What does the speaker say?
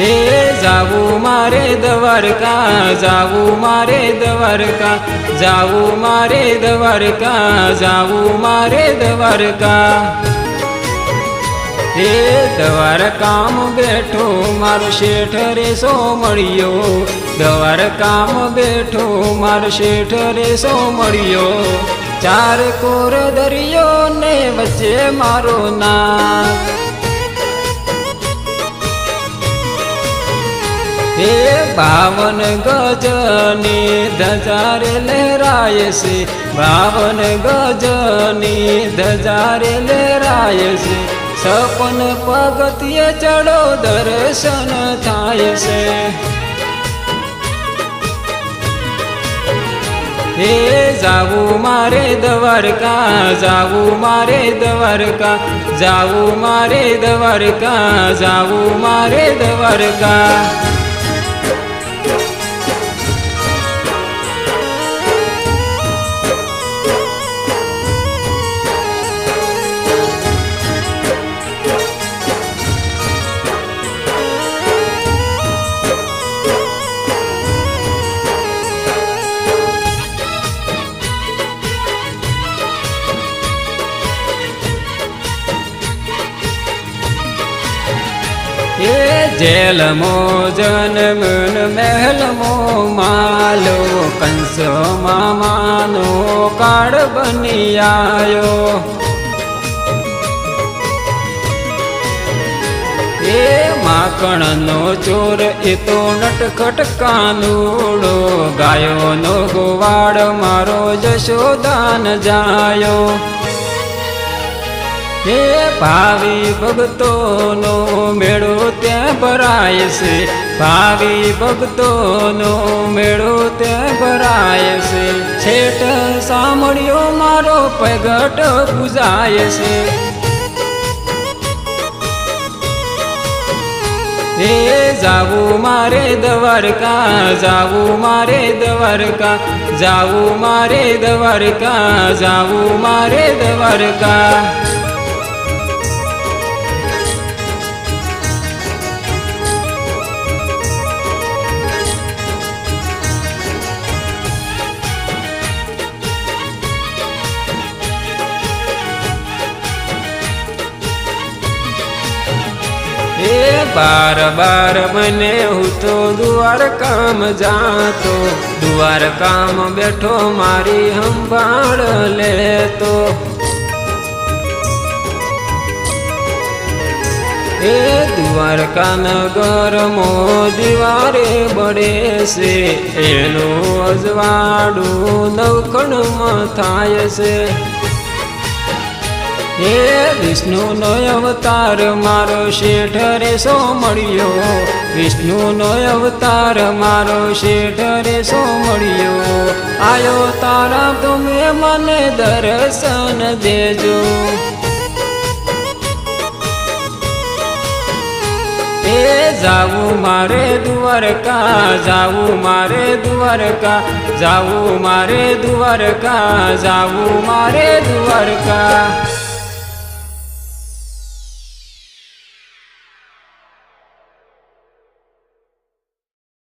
हे जावू मारे द्वारका, जावू मारे द्वारका, जावू मारे द्वारका, जावू मारे द्वारका। हे द्वारकाम बैठो मारो शेठ रे सो मळियो, द्वारकाम बैठो मारो शेठ रे सो मळियो। चार कोर दरियो ने वच्चे मारो नाथ। हे 52 गजनी धजा रे लहराए से, 52 गजनी धजा रे लहराए से। 56 पगथिये चढ़ो दर्शन थाय से। हे जावू मारे द्वारका, जावू मारे द्वारका, जावू मारे द्वारका, जावू मारे द्वारका। हे जेल मो जन्म महल मो मालो, कंस मामानो काळ बनी आयो। हे माखण नो चोर ए तो नटखट कानूड़ो, गायो नो गोवाड़ मारो जशोदान जायो। हे भावी भगतो नो मेड़ो त्या भराय से, भावी भगतो नो मेड़ो त्या भराय से। छेठ सामड़ियो मारो पगट पूजाय से। हे जावू मारे द्वारका, जावू मारे द्वारका, जावू मारे द्वारका, जावू मारे द्वारका। हे बार बार मने हूँ तो द्वारकाम जातो, द्वारकाम बैठो मारी संभाळ लेतो। हे द्वारका नगर मो दीवारे बड़े से, एनो अजवाड़ू नवखण में थाय से। हे विष्णु नो अवतार मारो शेठ रे सो मळियो, विष्णु नो अवतार मारो शेठ रे सो मळियो। आयो तारा तुमे मने दर्शन देजो। हे जावू मारे द्वारका, जावू मारे द्वारका, जावू मारे द्वारका, जावू मारे द्वारका।